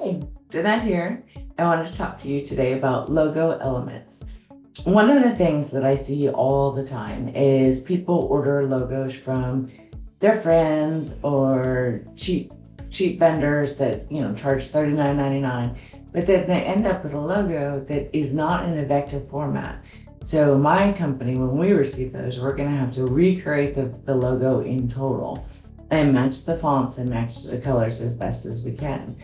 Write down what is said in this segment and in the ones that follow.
Hey, Danette here. I wanted to talk to you today about logo elements. One of the things that I see all the time is people order logos from their friends or cheap vendors that charge $39.99, but then they end up with a logo that is not in a vector format. So my company, when we receive those, we're going to have to recreate the logo in total and match the fonts and match the colors as best as we can.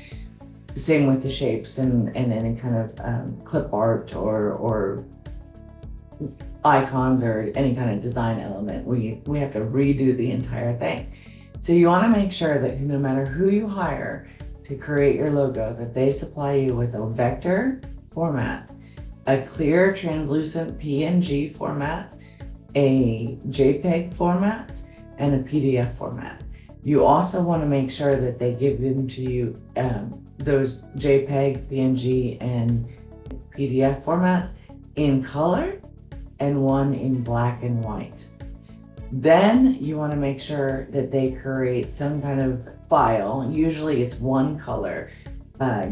Same with the shapes and any kind of clip art or icons or any kind of design element. We have to redo the entire thing. So you want to make sure that no matter who you hire to create your logo, that they supply you with a vector format, a clear translucent PNG format, a JPEG format, and a PDF format. You also want to make sure that they give them to you those JPEG, PNG, and PDF formats in color and one in black and white. Then you want to make sure that they create some kind of file. Usually it's one color.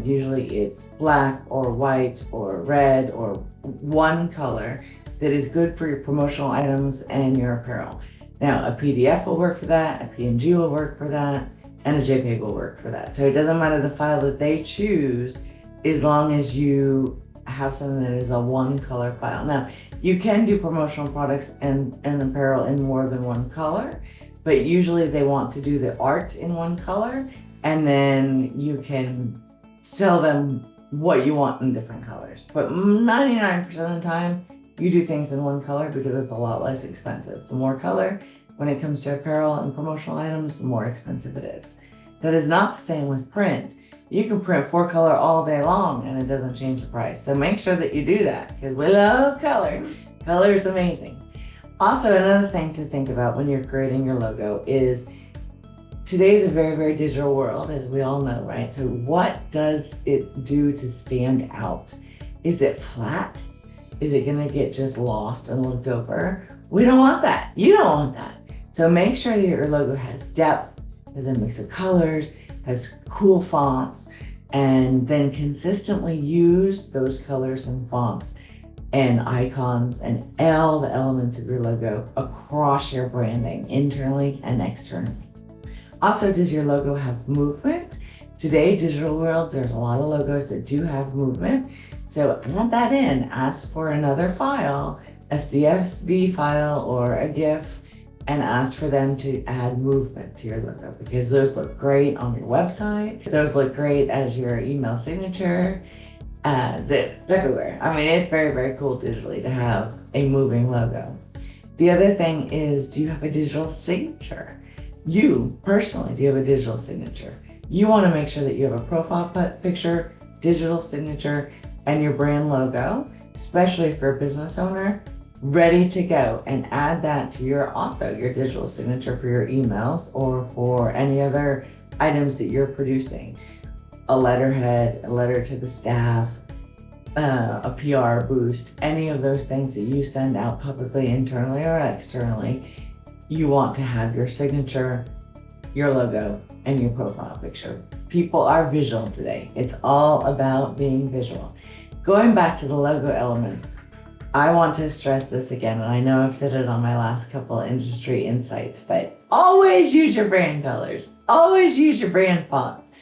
Usually it's black or white or red or one color that is good for your promotional items and your apparel. Now, a PDF will work for that, a PNG will work for that, and a JPEG will work for that. So it doesn't matter the file that they choose as long as you have something that is a one color file. Now, you can do promotional products and apparel in more than one color, but usually they want to do the art in one color, and then you can sell them what you want in different colors. But 99% of the time, you do things in one color because it's a lot less expensive. The more color, when it comes to apparel and promotional items, the more expensive it is. That is not the same with print. You can print 4-color all day long and it doesn't change the price. So make sure that you do that because we love color. Color is amazing. Also, another thing to think about when you're creating your logo is today is a very, very digital world, as we all know, right? So what does it do to stand out? Is it flat? Is it going to get just lost and looked over? We don't want that. You don't want that. So make sure that your logo has depth, has a mix of colors, has cool fonts, and then consistently use those colors and fonts and icons and all the elements of your logo across your branding, internally and externally. Also, does your logo have movement? Today, digital world, there's a lot of logos that do have movement. So add that in, ask for another file, a CSV file or a GIF, and ask for them to add movement to your logo because those look great on your website. Those look great as your email signature. They're everywhere. I mean, it's very, very cool digitally to have a moving logo. The other thing is, do you have a digital signature? You personally, do you have a digital signature? You want to make sure that you have a profile picture, digital signature, and your brand logo, especially if you're a business owner, ready to go, and add that to your digital signature for your emails or for any other items that you're producing. A letterhead, a letter to the staff, a PR boost, any of those things that you send out publicly, internally or externally, you want to have your signature, your logo, and your profile picture. People are visual today. It's all about being visual. Going back to the logo elements, I want to stress this again, and I know I've said it on my last couple industry insights, but always use your brand colors. Always use your brand fonts.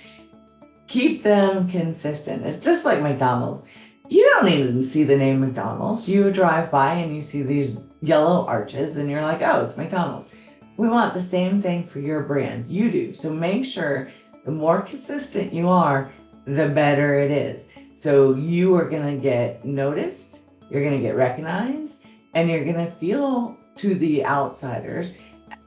Keep them consistent. It's just like McDonald's. You don't need to see the name McDonald's. You drive by and you see these yellow arches and you're like, oh, it's McDonald's. We want the same thing for your brand. You do. So make sure the more consistent you are, the better it is. So you are going to get noticed, you're going to get recognized, and you're going to feel to the outsiders,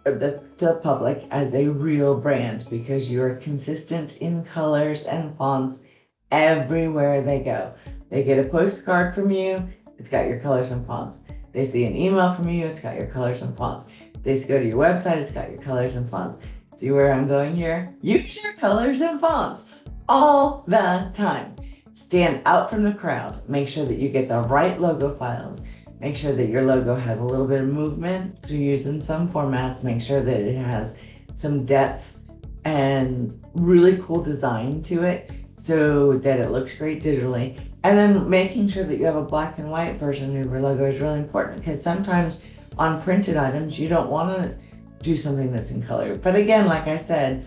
the public, as a real brand because you're consistent in colors and fonts everywhere they go. They get a postcard from you, it's got your colors and fonts. They see an email from you, it's got your colors and fonts. They go to your website, it's got your colors and fonts. See where I'm going here? Use your colors and fonts all the time. Stand out from the crowd. Make sure that you get the right logo files. Make sure that your logo has a little bit of movement to use in some formats. Make sure that it has some depth and really cool design to it so that it looks great digitally. And then making sure that you have a black and white version of your logo is really important, because sometimes on printed items, you don't want to do something that's in color. But again, like I said,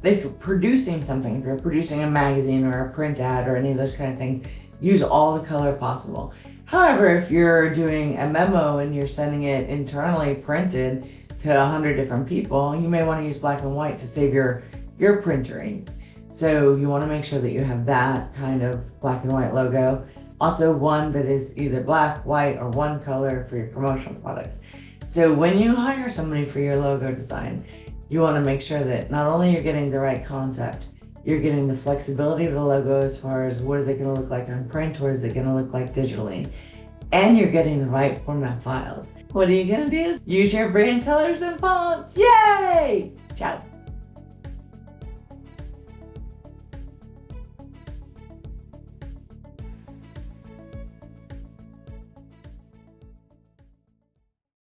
if you're producing something, if you're producing a magazine or a print ad or any of those kind of things, use all the color possible. However, if you're doing a memo and you're sending it internally printed to 100 different people, you may want to use black and white to save your printer ink. So you want to make sure that you have that kind of black and white logo. Also one that is either black, white, or one color for your promotional products. So when you hire somebody for your logo design, you want to make sure that not only you're getting the right concept, you're getting the flexibility of the logo as far as what is it going to look like on print, what is it going to look like digitally, and you're getting the right format files. What are you going to do? Use your brand colors and fonts. Yay! Ciao.